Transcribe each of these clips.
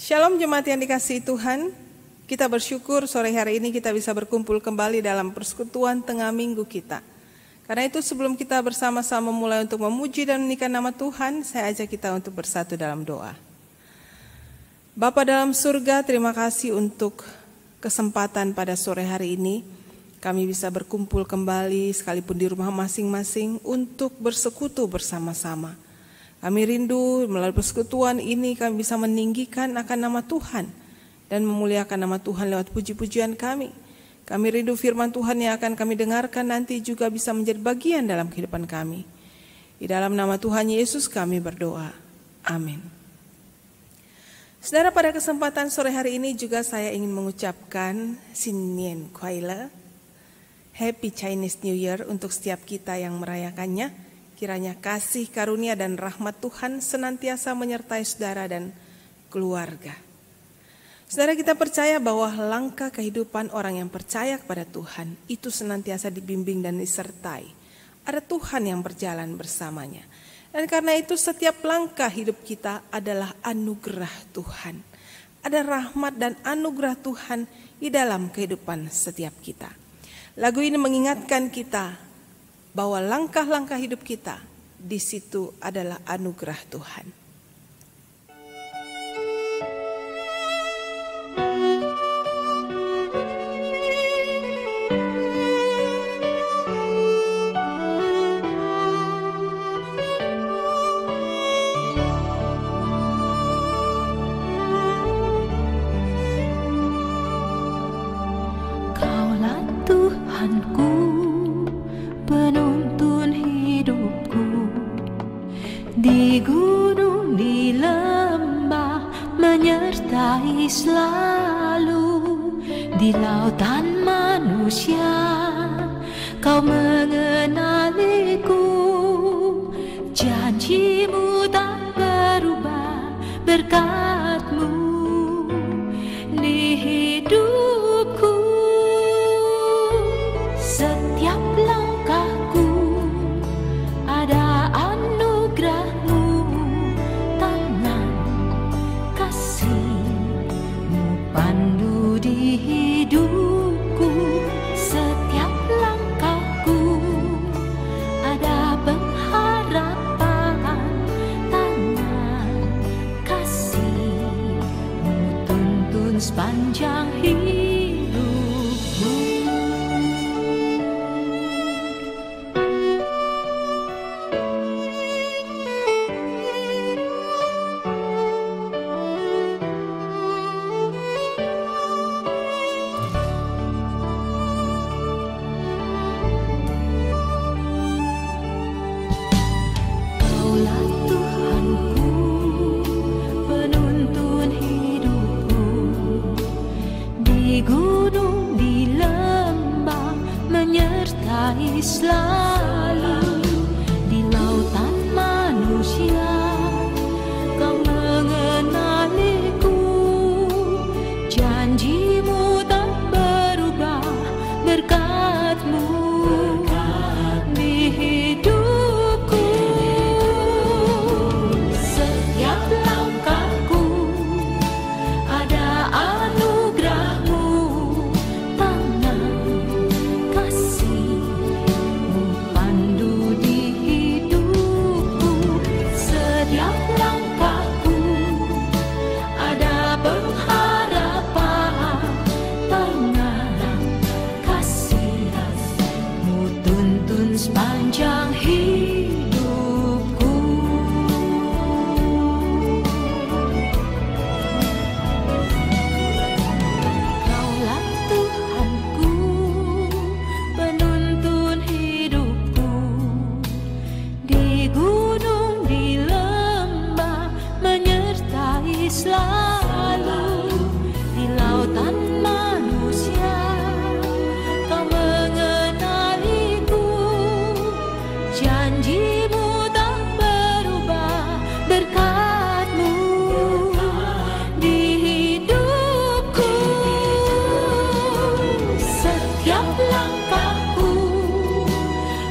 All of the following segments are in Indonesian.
Shalom jemaat yang dikasihi Tuhan, kita bersyukur sore hari ini kita bisa berkumpul kembali dalam persekutuan tengah minggu kita. Karena itu sebelum kita bersama-sama mulai untuk memuji dan meninggikan nama Tuhan, saya ajak kita untuk bersatu dalam doa. Bapa dalam surga, terima kasih untuk kesempatan pada sore hari ini. Kami bisa berkumpul kembali sekalipun di rumah masing-masing untuk bersekutu bersama-sama. Kami rindu melalui persekutuan ini kami bisa meninggikan akan nama Tuhan dan memuliakan nama Tuhan lewat puji-pujian kami. Kami rindu firman Tuhan yang akan kami dengarkan nanti juga bisa menjadi bagian dalam kehidupan kami. Di dalam nama Tuhan Yesus kami berdoa. Amin. Saudara, pada kesempatan sore hari ini juga saya ingin mengucapkan Xin Nian Kuai Le, Happy Chinese New Year untuk setiap kita yang merayakannya. Kiranya kasih, karunia, dan rahmat Tuhan senantiasa menyertai saudara dan keluarga. Saudara, kita percaya bahwa langkah kehidupan orang yang percaya kepada Tuhan itu senantiasa dibimbing dan disertai. Ada Tuhan yang berjalan bersamanya. Dan karena itu setiap langkah hidup kita adalah anugerah Tuhan. Ada rahmat dan anugerah Tuhan di dalam kehidupan setiap kita. Lagu ini mengingatkan kita bahwa langkah-langkah hidup kita di situ adalah anugerah Tuhan. Kaulah Tuhanku, penuntun hidupku. Di gunung, di lembah, menyertai selalu. Di lautan manusia, kau mengenaliku. Janjimu tak berubah, berkat-Mu di hidupku. Setiap langkahku ada anugerah-Mu, tangan kasih-Mu pandu di hidupku. Setiap langkahku ada pengharapan, tangan kasih-Mu tuntun sepanjang hidupku. Kaulah Tuhanku, penuntun hidupku. Di gunung, di lembah, menyertai selalu. Di lautan manusia, kau mengenaliku. Janjimu tak berubah, berkat-Mu di hidupku. Setiap langkahku ada anugerah-Mu, tangan kasih-Mu pandu di hidupku. Setiap langkahku ada pengharapan, tangan kasih-Mu tuntun sepanjang hidupku. Kaulah Tuhanku, penuntun hidupku. Di gunung, di lembah, menyertai selalu. Di lautan manusia, kau mengenaliku. Janjimu tak berubah, berkat-Mu di hidupku. Setiap langkahku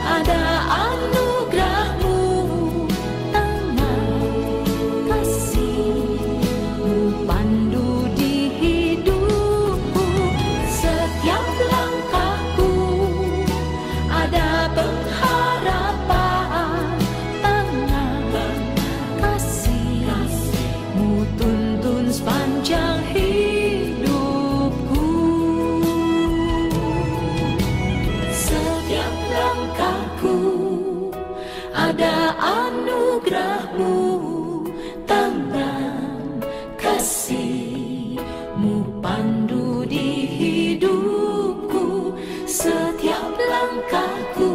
ada anugerah-Mu, tangan kasih-Mu tuntun sepanjang hidupku. Setiap langkahku ada anugerah-Mu, tangan kasih-Mu pandu di hidupku. Setiap langkahku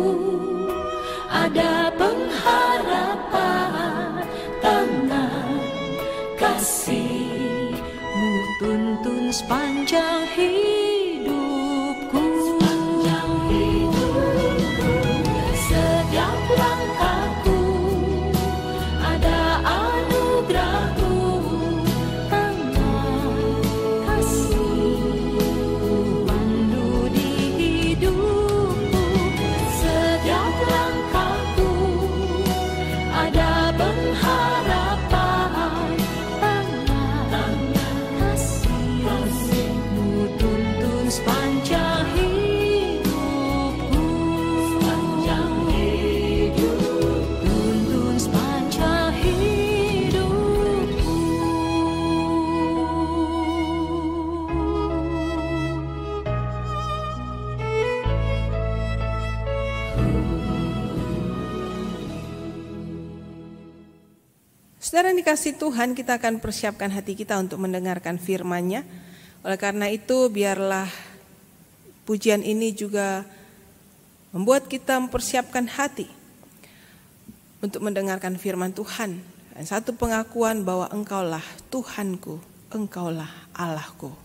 ada pengharapan, tangan kasih-Mu tuntun sepanjang hidupku. Sepanjang hidupku, setiap langkahku ada anugerah-Mu, tangan kasih-Mu pandu di hidupku. Setiap langkahku ada pengharapan, tangan kasih-Mu tuntun sepanjang hidupku. Sepanjang hidupku, tuntun sepanjang hidupku. Saudara yang dikasihi Tuhan, kita akan persiapkan hati kita untuk mendengarkan firman-Nya. Oleh karena itu, biarlah pujian ini juga membuat kita mempersiapkan hati untuk mendengarkan firman Tuhan. Dan satu pengakuan bahwa Engkaulah Tuhanku, Engkaulah Allahku.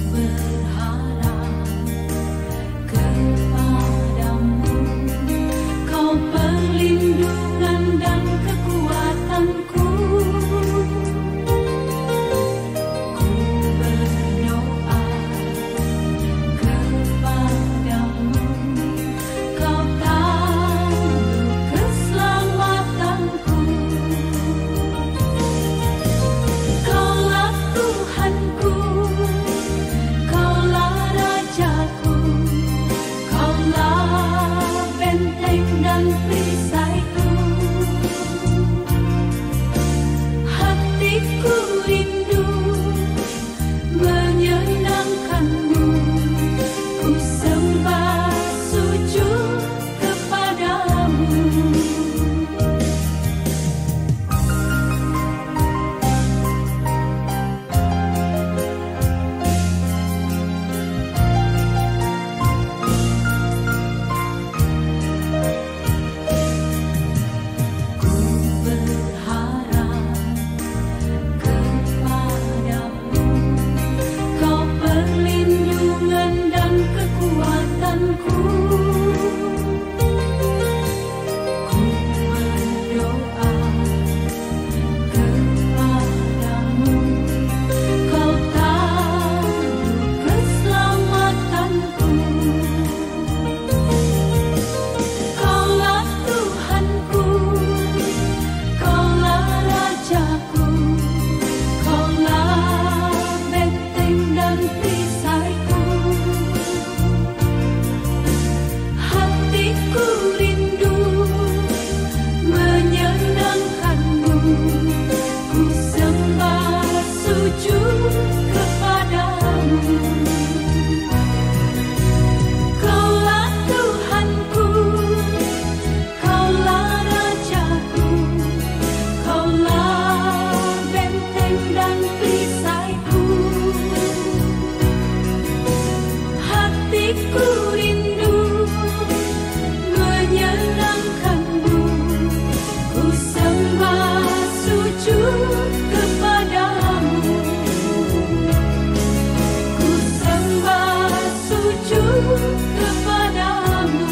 Berharap kepadamu, Kau perlindungan dan kekuatanku. Ku berdoa kepadamu, Kau tandu keselamatanku. Kaulah Tuhanku, Kaulah Rajaku, Kaulah benteng dan perisaiku. Hatiku rindu menyenangkan-Mu, ku sembah sujud kepadamu. Ku berharap kepadamu, Kau perlindungan dan kekuatanku. Ku berdoa kepadamu, Kau tandu keselamatanku. Kaulah Tuhanku, Kaulah Rajaku, Kaulah benteng dan perisaiku. Hatiku rindu menyenangkan-Mu, ku sembah sujud kepadamu. Kaulah Tuhanku, Kaulah Rajaku, Kaulah benteng dan perisaiku. Hatiku rindu menyenangkan-Mu, ku sembah sujud kepadamu. Ku sembah sujud kepadamu.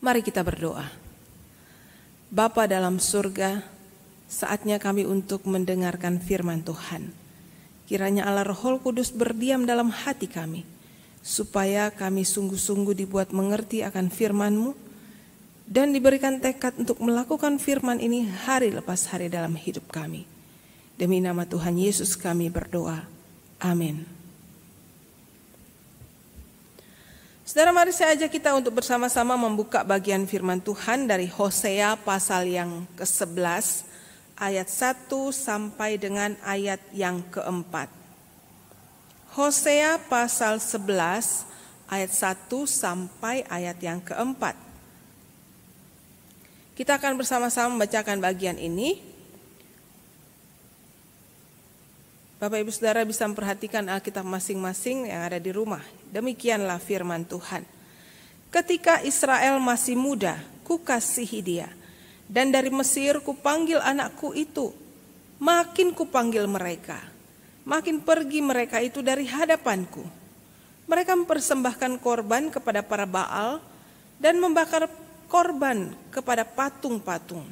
Mari kita berdoa. Bapa dalam surga, saatnya kami untuk mendengarkan firman Tuhan. Kiranya Allah Roh Kudus berdiam dalam hati kami, supaya kami sungguh-sungguh dibuat mengerti akan firman-Mu, dan diberikan tekad untuk melakukan firman ini hari lepas hari dalam hidup kami. Demi nama Tuhan Yesus kami berdoa. Amin. Saudara, mari saya ajak kita untuk bersama-sama membuka bagian firman Tuhan dari Hosea pasal yang ke-11 ayat 1 sampai dengan ayat yang ke-4. Hosea pasal 11 ayat 1 sampai ayat yang ke-4. Kita akan bersama-sama membacakan bagian ini. Bapak Ibu Saudara bisa memperhatikan Alkitab masing-masing yang ada di rumah. Demikianlah firman Tuhan. Ketika Israel masih muda, kukasihi dia. Dan dari Mesir kupanggil anakku itu. Makin kupanggil mereka. Makin pergi mereka itu dari hadapanku. Mereka mempersembahkan korban kepada para Baal dan membakar korban kepada patung-patung.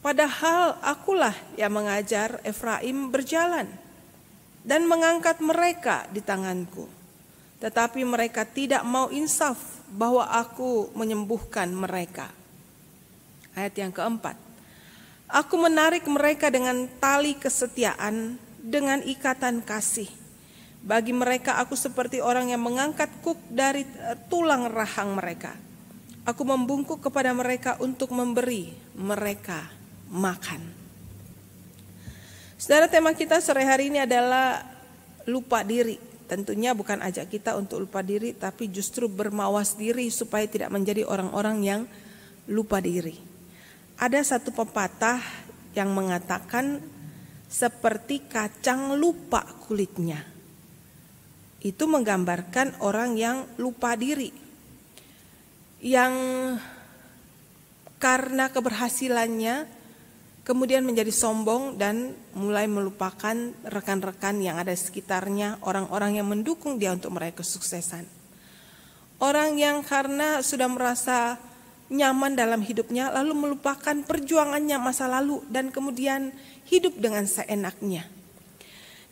Padahal akulah yang mengajar Efraim berjalan dan mengangkat mereka di tanganku. Tetapi mereka tidak mau insaf bahwa aku menyembuhkan mereka. Ayat yang ke-4. Aku menarik mereka dengan tali kesetiaan, dengan ikatan kasih. Bagi mereka aku seperti orang yang mengangkat kuk dari tulang rahang mereka. Aku membungkuk kepada mereka untuk memberi mereka makan. Saudara, tema kita sore hari ini adalah lupa diri. Tentunya bukan ajak kita untuk lupa diri, tapi justru bermawas diri supaya tidak menjadi orang-orang yang lupa diri. Ada satu pepatah yang mengatakan seperti kacang lupa kulitnya. Itu menggambarkan orang yang lupa diri, yang karena keberhasilannya kemudian menjadi sombong dan mulai melupakan rekan-rekan yang ada di sekitarnya, orang-orang yang mendukung dia untuk meraih kesuksesan. Orang yang karena sudah merasa nyaman dalam hidupnya lalu melupakan perjuangannya masa lalu dan kemudian hidup dengan seenaknya.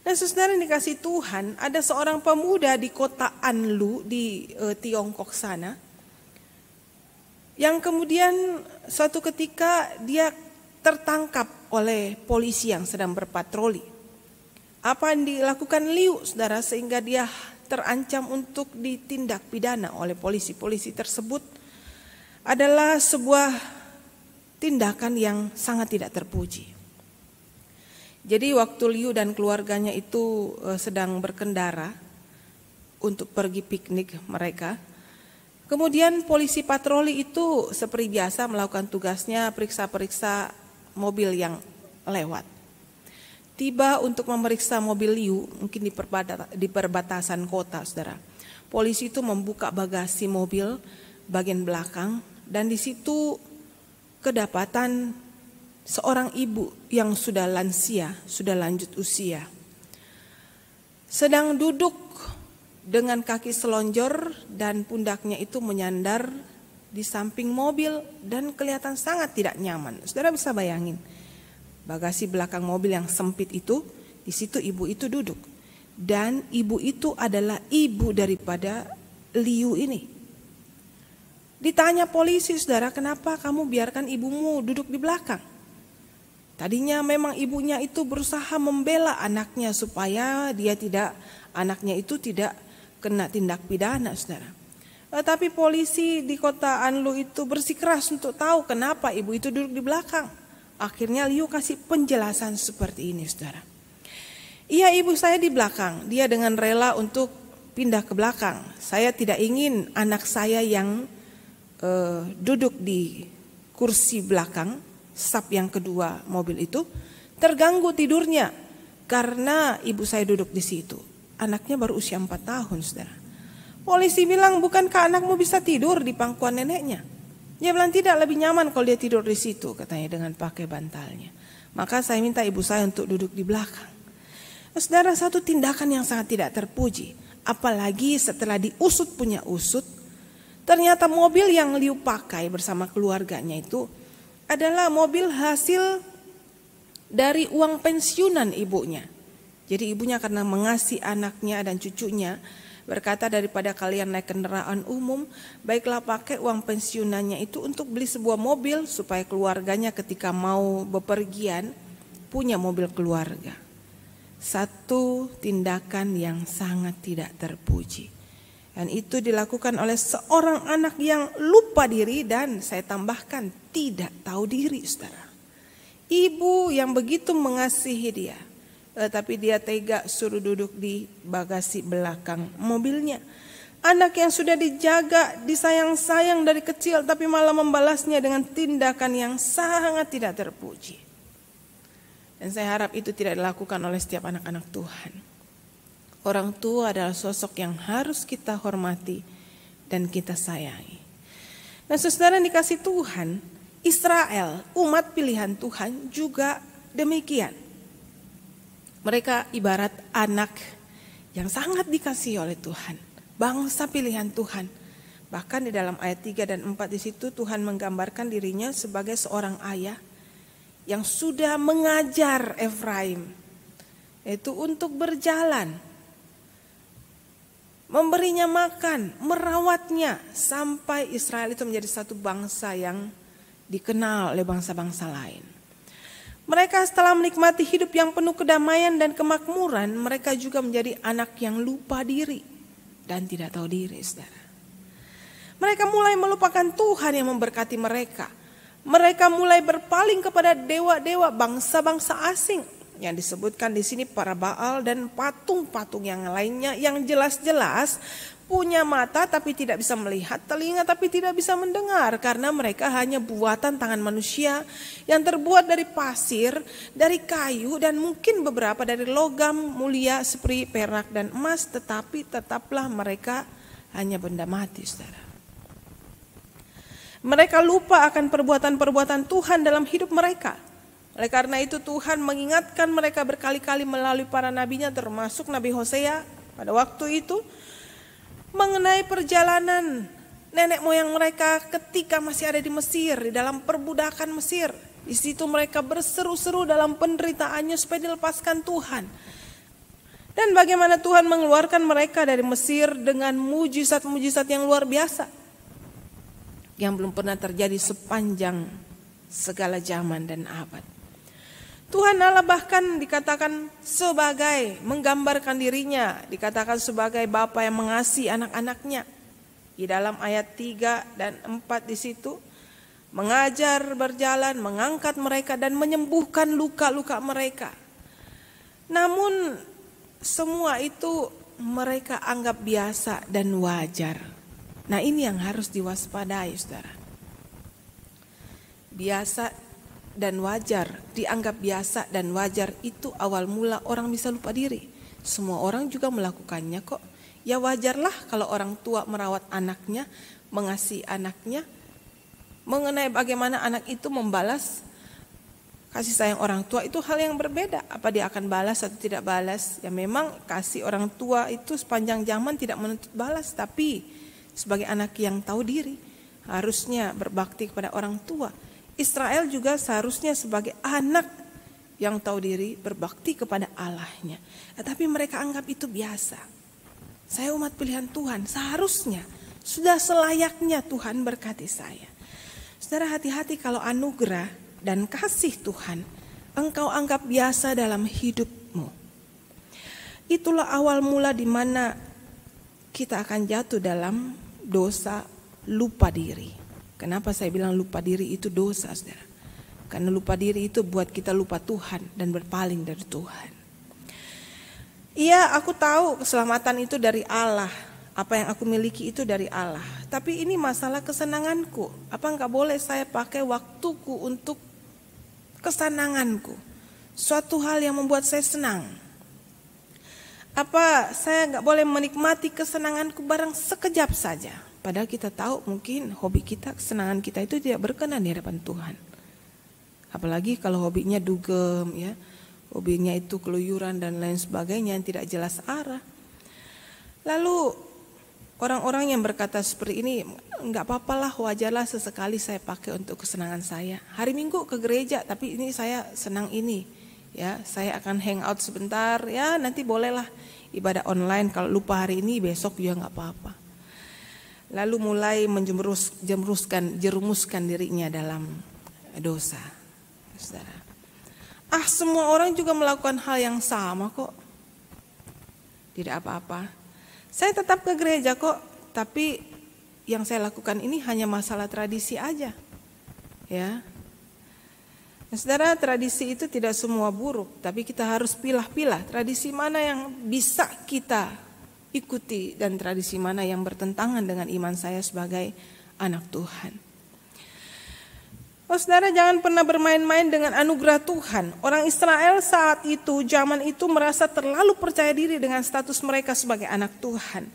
Nah, saudara dikasih Tuhan, ada seorang pemuda di kota Anlu di Tiongkok sana, yang kemudian suatu ketika dia tertangkap oleh polisi yang sedang berpatroli. Apa yang dilakukan Liu, saudara, sehingga dia terancam untuk ditindak pidana oleh polisi-polisi tersebut adalah sebuah tindakan yang sangat tidak terpuji. Jadi waktu Liu dan keluarganya itu sedang berkendara untuk pergi piknik mereka, kemudian polisi patroli itu seperti biasa melakukan tugasnya, periksa-periksa mobil yang lewat. Tiba untuk memeriksa mobil Liu, mungkin di perbatasan kota, saudara. Polisi itu membuka bagasi mobil bagian belakang dan di situ kedapatan seorang ibu yang sudah lansia, sudah lanjut usia. Sedang duduk dengan kaki selonjor dan pundaknya itu menyandar di samping mobil dan kelihatan sangat tidak nyaman. Saudara bisa bayangin, bagasi belakang mobil yang sempit itu, di situ ibu itu duduk. Dan ibu itu adalah ibu daripada Liu ini. Ditanya polisi, saudara, kenapa kamu biarkan ibumu duduk di belakang? Tadinya memang ibunya itu berusaha membela anaknya supaya anaknya itu tidak kena tindak pidana, saudara. Tapi polisi di kota Anlu itu bersikeras untuk tahu kenapa ibu itu duduk di belakang. Akhirnya Liu kasih penjelasan seperti ini, saudara. Iya, ibu saya di belakang. Dia dengan rela untuk pindah ke belakang. Saya tidak ingin anak saya yang duduk di kursi belakang, sap yang kedua mobil itu, terganggu tidurnya karena ibu saya duduk di situ. Anaknya baru usia 4 tahun, saudara. Polisi bilang, bukankah anakmu bisa tidur di pangkuan neneknya? Dia bilang, tidak, lebih nyaman kalau dia tidur di situ, katanya dengan pakai bantalnya. Maka saya minta ibu saya untuk duduk di belakang. Saudara, satu tindakan yang sangat tidak terpuji. Apalagi setelah diusut punya usut, ternyata mobil yang Liu pakai bersama keluarganya itu adalah mobil hasil dari uang pensiunan ibunya. Jadi ibunya karena mengasihi anaknya dan cucunya, berkata, daripada kalian naik kendaraan umum, baiklah pakai uang pensiunannya itu untuk beli sebuah mobil supaya keluarganya ketika mau bepergian punya mobil keluarga. Satu tindakan yang sangat tidak terpuji. Dan itu dilakukan oleh seorang anak yang lupa diri dan saya tambahkan tidak tahu diri, saudara. Ibu yang begitu mengasihi dia, tapi dia tega suruh duduk di bagasi belakang mobilnya. Anak yang sudah dijaga, disayang-sayang dari kecil, tapi malah membalasnya dengan tindakan yang sangat tidak terpuji. Dan saya harap itu tidak dilakukan oleh setiap anak-anak Tuhan. Orang tua adalah sosok yang harus kita hormati dan kita sayangi. Nah, saudara dikasih Tuhan, Israel, umat pilihan Tuhan juga demikian. Mereka ibarat anak yang sangat dikasihi oleh Tuhan, bangsa pilihan Tuhan. Bahkan di dalam ayat 3 dan 4 di situ Tuhan menggambarkan dirinya sebagai seorang ayah yang sudah mengajar Efraim, yaitu untuk berjalan, memberinya makan, merawatnya sampai Israel itu menjadi satu bangsa yang dikenal oleh bangsa-bangsa lain. Mereka setelah menikmati hidup yang penuh kedamaian dan kemakmuran, mereka juga menjadi anak yang lupa diri dan tidak tahu diri, saudara. Mereka mulai melupakan Tuhan yang memberkati mereka. Mereka mulai berpaling kepada dewa-dewa bangsa-bangsa asing yang disebutkan di sini para Baal dan patung-patung yang lainnya yang jelas-jelas punya mata tapi tidak bisa melihat, telinga tapi tidak bisa mendengar, karena mereka hanya buatan tangan manusia yang terbuat dari pasir, dari kayu, dan mungkin beberapa dari logam mulia seperti perak dan emas, tetapi tetaplah mereka hanya benda mati, saudara. Mereka lupa akan perbuatan-perbuatan Tuhan dalam hidup mereka. Oleh karena itu Tuhan mengingatkan mereka berkali-kali melalui para nabinya, termasuk Nabi Hosea pada waktu itu, mengenai perjalanan nenek moyang mereka ketika masih ada di Mesir, di dalam perbudakan Mesir. Di situ mereka berseru-seru dalam penderitaannya supaya dilepaskan Tuhan. Dan bagaimana Tuhan mengeluarkan mereka dari Mesir dengan mujizat-mujizat yang luar biasa, yang belum pernah terjadi sepanjang segala zaman dan abad. Tuhan Allah bahkan dikatakan sebagai menggambarkan dirinya, dikatakan sebagai Bapa yang mengasihi anak-anaknya. Di dalam ayat 3 dan 4 di situ, mengajar berjalan, mengangkat mereka dan menyembuhkan luka-luka mereka. Namun semua itu mereka anggap biasa dan wajar. Nah, ini yang harus diwaspadai, saudara. Biasa dan wajar, dianggap biasa dan wajar itu awal mula orang bisa lupa diri. Semua orang juga melakukannya kok. Ya wajarlah kalau orang tua merawat anaknya, mengasihi anaknya. Mengenai bagaimana anak itu membalas kasih sayang orang tua itu hal yang berbeda. Apa dia akan balas atau tidak balas? Ya memang kasih orang tua itu sepanjang zaman tidak menuntut balas, tapi sebagai anak yang tahu diri harusnya berbakti kepada orang tua. Israel juga seharusnya sebagai anak yang tahu diri berbakti kepada Allahnya. Tetapi mereka anggap itu biasa. Saya umat pilihan Tuhan, seharusnya sudah selayaknya Tuhan berkati saya. Saudara, hati-hati kalau anugerah dan kasih Tuhan engkau anggap biasa dalam hidupmu. Itulah awal mula di mana kita akan jatuh dalam dosa lupa diri. Kenapa saya bilang lupa diri itu dosa, saudara? Karena lupa diri itu buat kita lupa Tuhan dan berpaling dari Tuhan. Iya, aku tahu keselamatan itu dari Allah. Apa yang aku miliki itu dari Allah. Tapi ini masalah kesenanganku. Apa enggak boleh saya pakai waktuku untuk kesenanganku? Suatu hal yang membuat saya senang. Apa saya enggak boleh menikmati kesenanganku barang sekejap saja? Padahal kita tahu mungkin hobi kita, kesenangan kita itu tidak berkenan di hadapan Tuhan. Apalagi kalau hobinya dugem, ya, hobinya itu keluyuran dan lain sebagainya yang tidak jelas arah. Lalu orang-orang yang berkata seperti ini, enggak apa-apalah, wajarlah sesekali saya pakai untuk kesenangan saya. Hari Minggu ke gereja, tapi ini saya senang ini. Ya, saya akan hangout sebentar, ya nanti bolehlah ibadah online, kalau lupa hari ini besok juga enggak apa-apa. Lalu mulai jerumuskan dirinya dalam dosa, saudara. Semua orang juga melakukan hal yang sama kok. Tidak apa-apa. Saya tetap ke gereja kok, tapi yang saya lakukan ini hanya masalah tradisi aja. Ya. Nah, saudara, tradisi itu tidak semua buruk, tapi kita harus pilah-pilah tradisi mana yang bisa kita ikuti dan tradisi mana yang bertentangan dengan iman saya sebagai anak Tuhan. Oh, saudara, jangan pernah bermain-main dengan anugerah Tuhan. Orang Israel saat itu, zaman itu merasa terlalu percaya diri dengan status mereka sebagai anak Tuhan.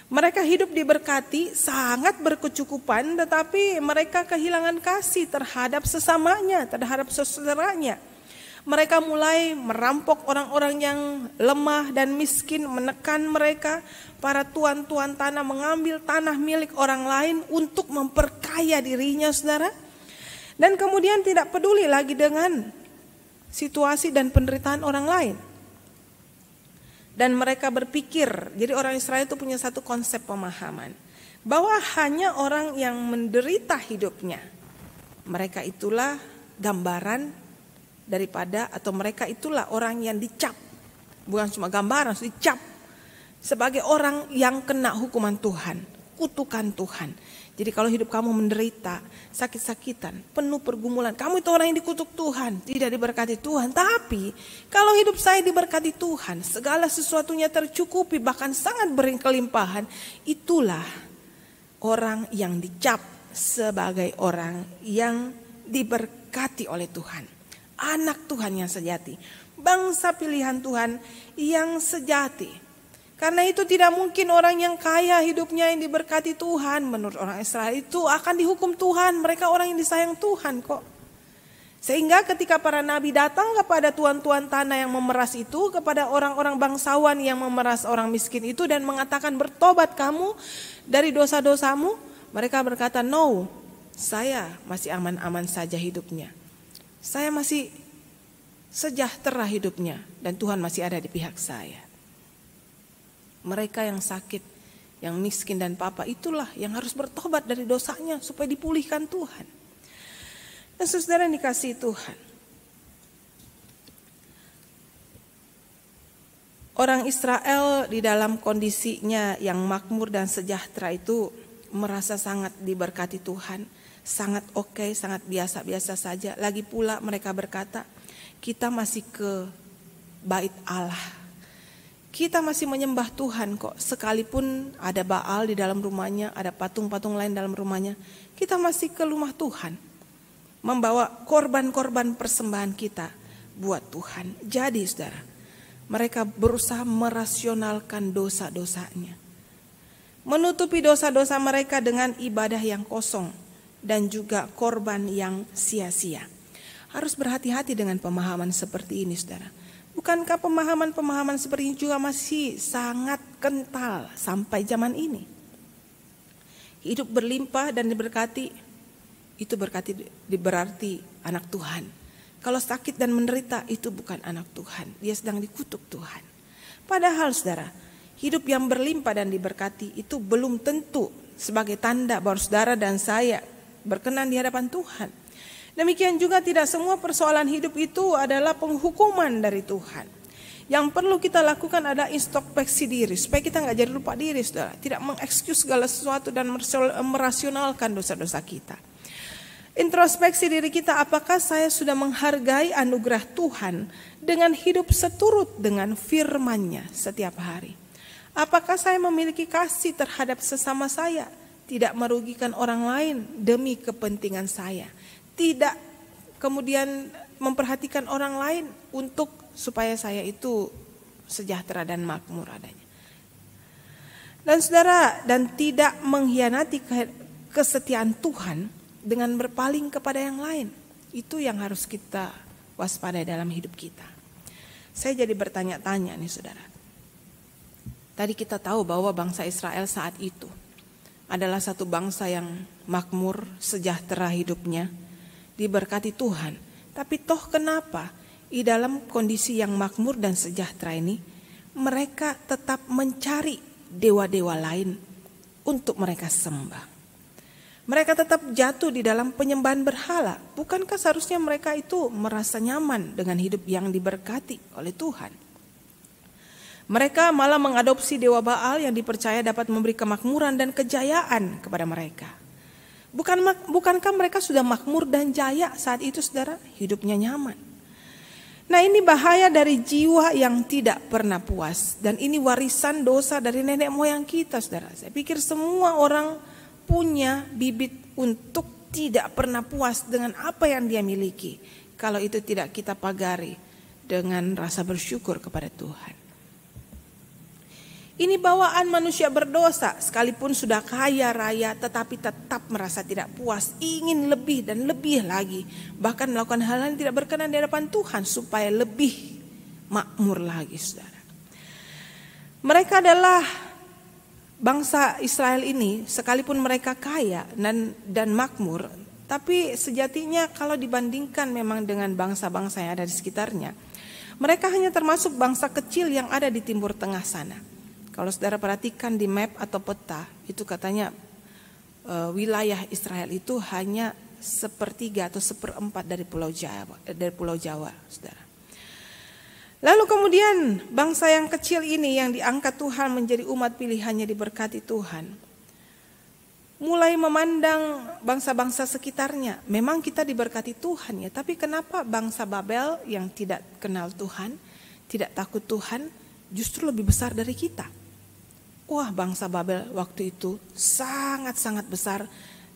Mereka hidup diberkati, sangat berkecukupan, tetapi mereka kehilangan kasih terhadap sesamanya, terhadap saudaranya. Mereka mulai merampok orang-orang yang lemah dan miskin, menekan mereka. Para tuan-tuan tanah mengambil tanah milik orang lain untuk memperkaya dirinya, saudara. Dan kemudian tidak peduli lagi dengan situasi dan penderitaan orang lain. Dan mereka berpikir, jadi orang Israel itu punya satu konsep pemahaman, bahwa hanya orang yang menderita hidupnya, mereka itulah gambaran daripada, atau mereka itulah orang yang dicap, bukan cuma gambaran, dicap sebagai orang yang kena hukuman Tuhan, kutukan Tuhan. Jadi kalau hidup kamu menderita, sakit-sakitan, penuh pergumulan, kamu itu orang yang dikutuk Tuhan, tidak diberkati Tuhan. Tapi kalau hidup saya diberkati Tuhan, segala sesuatunya tercukupi, bahkan sangat berkelimpahan, itulah orang yang dicap sebagai orang yang diberkati oleh Tuhan. Anak Tuhan yang sejati, bangsa pilihan Tuhan yang sejati. Karena itu tidak mungkin orang yang kaya hidupnya yang diberkati Tuhan. Menurut orang Israel itu akan dihukum Tuhan. Mereka orang yang disayang Tuhan kok. Sehingga ketika para nabi datang kepada tuan-tuan tanah yang memeras itu, kepada orang-orang bangsawan yang memeras orang miskin itu dan mengatakan bertobat kamu dari dosa-dosamu, mereka berkata, no, saya masih aman-aman saja hidupnya. Saya masih sejahtera hidupnya dan Tuhan masih ada di pihak saya. Mereka yang sakit, yang miskin dan papa, itulah yang harus bertobat dari dosanya supaya dipulihkan Tuhan. Dan saudara dikasihi Tuhan, orang Israel di dalam kondisinya yang makmur dan sejahtera itu merasa sangat diberkati Tuhan, sangat oke, sangat biasa-biasa saja. Lagi pula mereka berkata, kita masih ke bait Allah. Kita masih menyembah Tuhan kok, sekalipun ada Baal di dalam rumahnya, ada patung-patung lain dalam rumahnya. Kita masih ke rumah Tuhan, membawa korban-korban persembahan kita buat Tuhan. Jadi saudara, mereka berusaha merasionalkan dosa-dosanya, menutupi dosa-dosa mereka dengan ibadah yang kosong dan juga korban yang sia-sia. Harus berhati-hati dengan pemahaman seperti ini, saudara. Bukankah pemahaman-pemahaman seperti ini juga masih sangat kental sampai zaman ini? Hidup berlimpah dan diberkati, itu berarti anak Tuhan. Kalau sakit dan menderita, itu bukan anak Tuhan. Dia sedang dikutuk Tuhan. Padahal saudara, hidup yang berlimpah dan diberkati itu belum tentu sebagai tanda bahwa saudara dan saya berkenan di hadapan Tuhan. Demikian juga tidak semua persoalan hidup itu adalah penghukuman dari Tuhan. Yang perlu kita lakukan adalah introspeksi diri, supaya kita nggak jadi lupa diri, saudara. Tidak mengekskuse segala sesuatu dan merasionalkan dosa-dosa kita. Introspeksi diri kita, apakah saya sudah menghargai anugerah Tuhan dengan hidup seturut dengan firman-Nya setiap hari? Apakah saya memiliki kasih terhadap sesama saya, tidak merugikan orang lain demi kepentingan saya? Tidak kemudian memperhatikan orang lain untuk supaya saya itu sejahtera dan makmur adanya. Dan saudara, dan tidak mengkhianati kesetiaan Tuhan dengan berpaling kepada yang lain. Itu yang harus kita waspadai dalam hidup kita. Saya jadi bertanya-tanya nih saudara. Tadi kita tahu bahwa bangsa Israel saat itu adalah satu bangsa yang makmur, sejahtera hidupnya, diberkati Tuhan. Tapi toh kenapa di dalam kondisi yang makmur dan sejahtera ini mereka tetap mencari dewa-dewa lain untuk mereka sembah? Mereka tetap jatuh di dalam penyembahan berhala. Bukankah seharusnya mereka itu merasa nyaman dengan hidup yang diberkati oleh Tuhan? Mereka malah mengadopsi dewa Baal yang dipercaya dapat memberi kemakmuran dan kejayaan kepada mereka. Bukankah mereka sudah makmur dan jaya saat itu, saudara? Hidupnya nyaman. Nah, ini bahaya dari jiwa yang tidak pernah puas. Dan ini warisan dosa dari nenek moyang kita, saudara. Saya pikir semua orang punya bibit untuk tidak pernah puas dengan apa yang dia miliki. Kalau itu tidak kita pagari dengan rasa bersyukur kepada Tuhan. Ini bawaan manusia berdosa, sekalipun sudah kaya raya tetapi tetap merasa tidak puas, ingin lebih dan lebih lagi, bahkan melakukan hal-hal yang tidak berkenan di hadapan Tuhan supaya lebih makmur lagi, saudara. Mereka adalah bangsa Israel ini, sekalipun mereka kaya dan makmur, tapi sejatinya kalau dibandingkan memang dengan bangsa-bangsa yang ada di sekitarnya, mereka hanya termasuk bangsa kecil yang ada di Timur Tengah sana. Kalau saudara perhatikan di map atau peta, itu katanya wilayah Israel itu hanya 1/3 atau 1/4 dari Pulau Jawa, saudara. Lalu kemudian bangsa yang kecil ini yang diangkat Tuhan menjadi umat pilihannya, diberkati Tuhan, mulai memandang bangsa-bangsa sekitarnya. Memang kita diberkati Tuhan ya, tapi kenapa bangsa Babel yang tidak kenal Tuhan, tidak takut Tuhan, justru lebih besar dari kita? Wah, bangsa Babel waktu itu sangat-sangat besar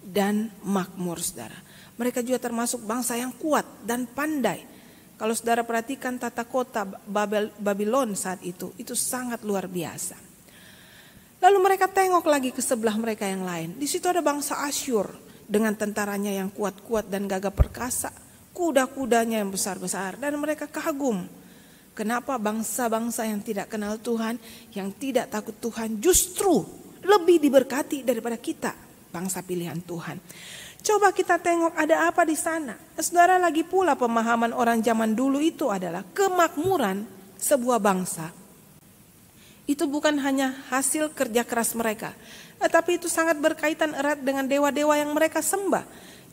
dan makmur, saudara. Mereka juga termasuk bangsa yang kuat dan pandai. Kalau saudara perhatikan tata kota Babylon saat itu sangat luar biasa. Lalu mereka tengok lagi ke sebelah mereka yang lain. Di situ ada bangsa Asyur dengan tentaranya yang kuat-kuat dan gagah perkasa, kuda-kudanya yang besar-besar, dan mereka kagum. Kenapa bangsa-bangsa yang tidak kenal Tuhan, yang tidak takut Tuhan justru lebih diberkati daripada kita, bangsa pilihan Tuhan. Coba kita tengok ada apa di sana. Saudara, lagi pula pemahaman orang zaman dulu itu adalah kemakmuran sebuah bangsa. Itu bukan hanya hasil kerja keras mereka, tetapi itu sangat berkaitan erat dengan dewa-dewa yang mereka sembah.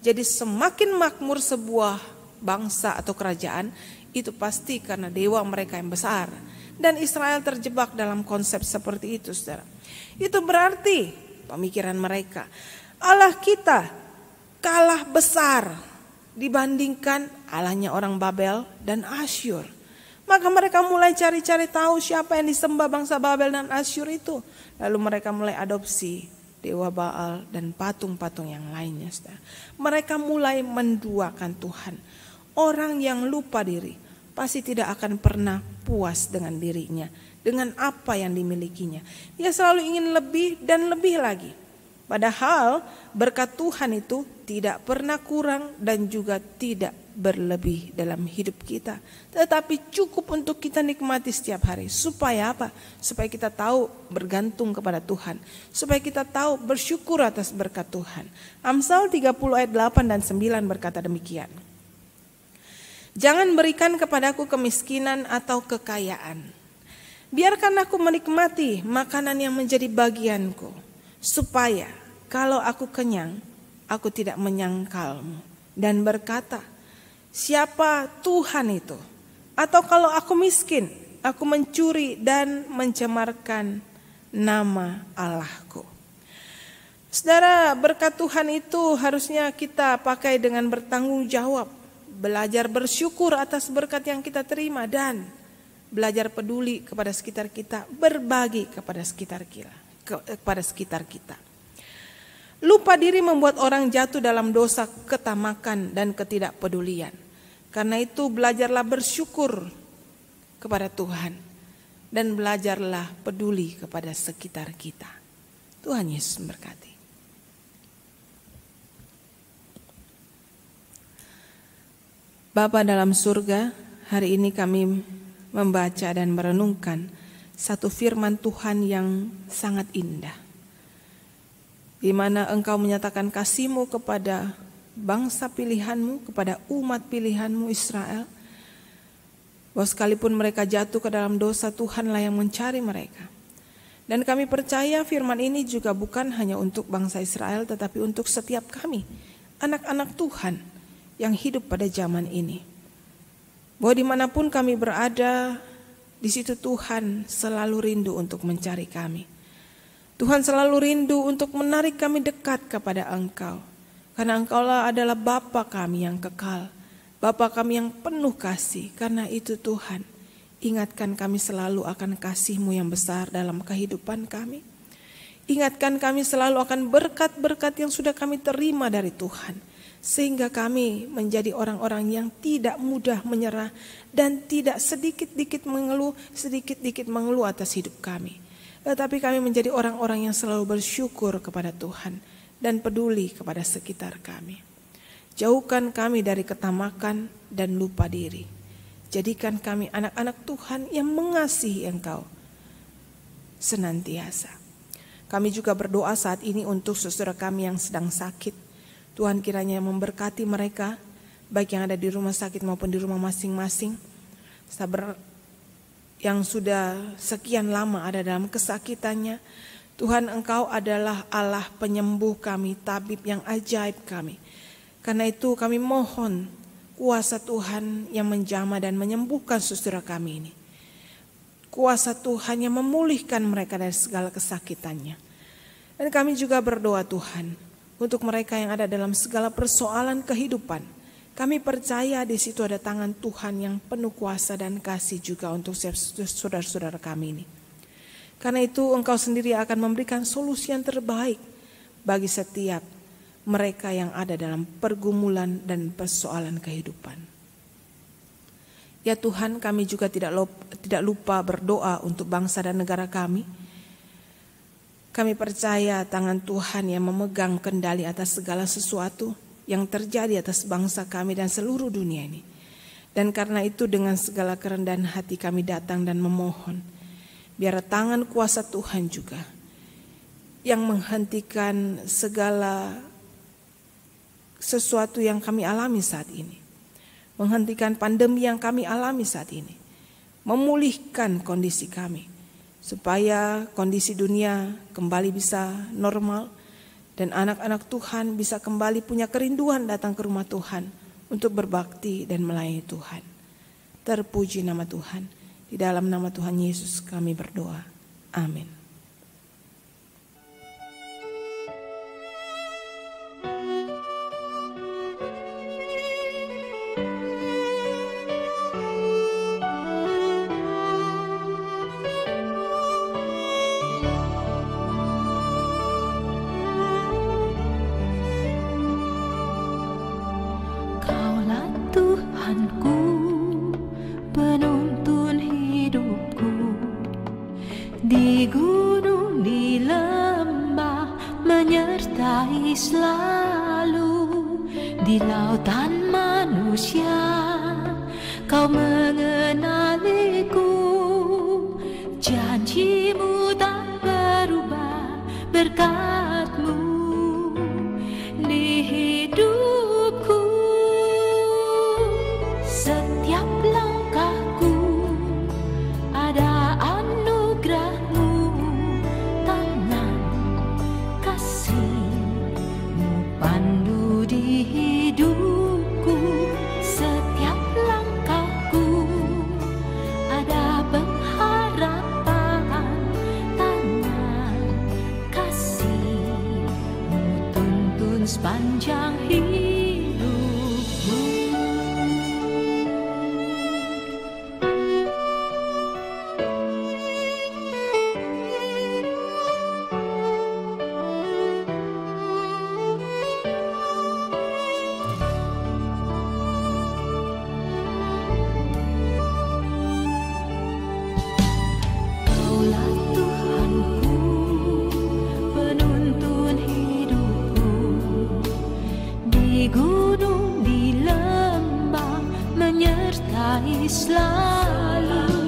Jadi semakin makmur sebuah bangsa atau kerajaan, itu pasti karena dewa mereka yang besar. Dan Israel terjebak dalam konsep seperti itu, saudara. Itu berarti pemikiran mereka, Allah kita kalah besar dibandingkan Allahnya orang Babel dan Asyur. Maka mereka mulai cari-cari tahu siapa yang disembah bangsa Babel dan Asyur itu. Lalu mereka mulai adopsi dewa Baal dan patung-patung yang lainnya, saudara. Mereka mulai menduakan Tuhan. Orang yang lupa diri pasti tidak akan pernah puas dengan dirinya, dengan apa yang dimilikinya. Dia selalu ingin lebih dan lebih lagi. Padahal berkat Tuhan itu tidak pernah kurang dan juga tidak berlebih dalam hidup kita. Tetapi cukup untuk kita nikmati setiap hari. Supaya apa? Supaya kita tahu bergantung kepada Tuhan. Supaya kita tahu bersyukur atas berkat Tuhan. Amsal 30 ayat 8 dan 9 berkata demikian. Jangan berikan kepadaku kemiskinan atau kekayaan. Biarkan aku menikmati makanan yang menjadi bagianku. Supaya kalau aku kenyang, aku tidak menyangkalmu. Dan berkata, siapa Tuhan itu? Atau kalau aku miskin, aku mencuri dan mencemarkan nama Allahku. Saudara, berkat Tuhan itu harusnya kita pakai dengan bertanggung jawab. Belajar bersyukur atas berkat yang kita terima dan belajar peduli kepada sekitar kita, berbagi kepada sekitar kita. Lupa diri membuat orang jatuh dalam dosa ketamakan dan ketidakpedulian. Karena itu belajarlah bersyukur kepada Tuhan dan belajarlah peduli kepada sekitar kita. Tuhan Yesus memberkati. Bapa dalam surga, hari ini kami membaca dan merenungkan satu firman Tuhan yang sangat indah. Di mana Engkau menyatakan kasih-Mu kepada bangsa pilihan-Mu, kepada umat pilihan-Mu Israel. Bahwa sekalipun mereka jatuh ke dalam dosa, Tuhanlah yang mencari mereka. Dan kami percaya firman ini juga bukan hanya untuk bangsa Israel, tetapi untuk setiap kami, anak-anak Tuhan yang hidup pada zaman ini. Bahwa dimanapun kami berada, Di situ Tuhan selalu rindu untuk mencari kami. Tuhan selalu rindu untuk menarik kami dekat kepada Engkau. Karena Engkaulah adalah Bapa kami yang kekal, Bapa kami yang penuh kasih. Karena itu Tuhan, ingatkan kami selalu akan kasih-Mu yang besar dalam kehidupan kami. Ingatkan kami selalu akan berkat-berkat yang sudah kami terima dari Tuhan. Sehingga kami menjadi orang-orang yang tidak mudah menyerah dan tidak sedikit-dikit mengeluh atas hidup kami. Tetapi kami menjadi orang-orang yang selalu bersyukur kepada Tuhan dan peduli kepada sekitar kami. Jauhkan kami dari ketamakan dan lupa diri. Jadikan kami anak-anak Tuhan yang mengasihi Engkau senantiasa. Kami juga berdoa saat ini untuk saudara kami yang sedang sakit. Tuhan kiranya memberkati mereka, baik yang ada di rumah sakit maupun di rumah masing-masing. Sabar yang sudah sekian lama ada dalam kesakitannya. Tuhan, Engkau adalah Allah penyembuh kami, tabib yang ajaib kami. Karena itu kami mohon kuasa Tuhan yang menjamah dan menyembuhkan saudara kami ini. Kuasa Tuhan yang memulihkan mereka dari segala kesakitannya. Dan kami juga berdoa Tuhan, untuk mereka yang ada dalam segala persoalan kehidupan, kami percaya di situ ada tangan Tuhan yang penuh kuasa dan kasih juga untuk saudara-saudara kami ini. Karena itu Engkau sendiri akan memberikan solusi yang terbaik bagi setiap mereka yang ada dalam pergumulan dan persoalan kehidupan. Ya Tuhan, kami juga tidak lupa berdoa untuk bangsa dan negara kami. Kami percaya tangan Tuhan yang memegang kendali atas segala sesuatu yang terjadi atas bangsa kami dan seluruh dunia ini. Dan karena itu dengan segala kerendahan hati kami datang dan memohon, biar tangan kuasa Tuhan juga yang menghentikan segala sesuatu yang kami alami saat ini. Menghentikan pandemi yang kami alami saat ini. Memulihkan kondisi kami. Supaya kondisi dunia kembali bisa normal dan anak-anak Tuhan bisa kembali punya kerinduan datang ke rumah Tuhan untuk berbakti dan melayani Tuhan. Terpuji nama Tuhan. Di dalam nama Tuhan Yesus kami berdoa. Amin. Tuhanku, penuntun hidupku, di gunung di lembah menyertai selalu, di lautan manusia Kau mengenaliku, janjimu tak berubah, berkat-Mu di hidupku. Setiap langkahku ada anugerah-Mu, tangan kasih-Mu pandu di hidupku. Setiap langkahku ada pengharapan, tangan kasih-Mu tuntun sepanjang hidupku. Gunung di lembah menyertai selalu,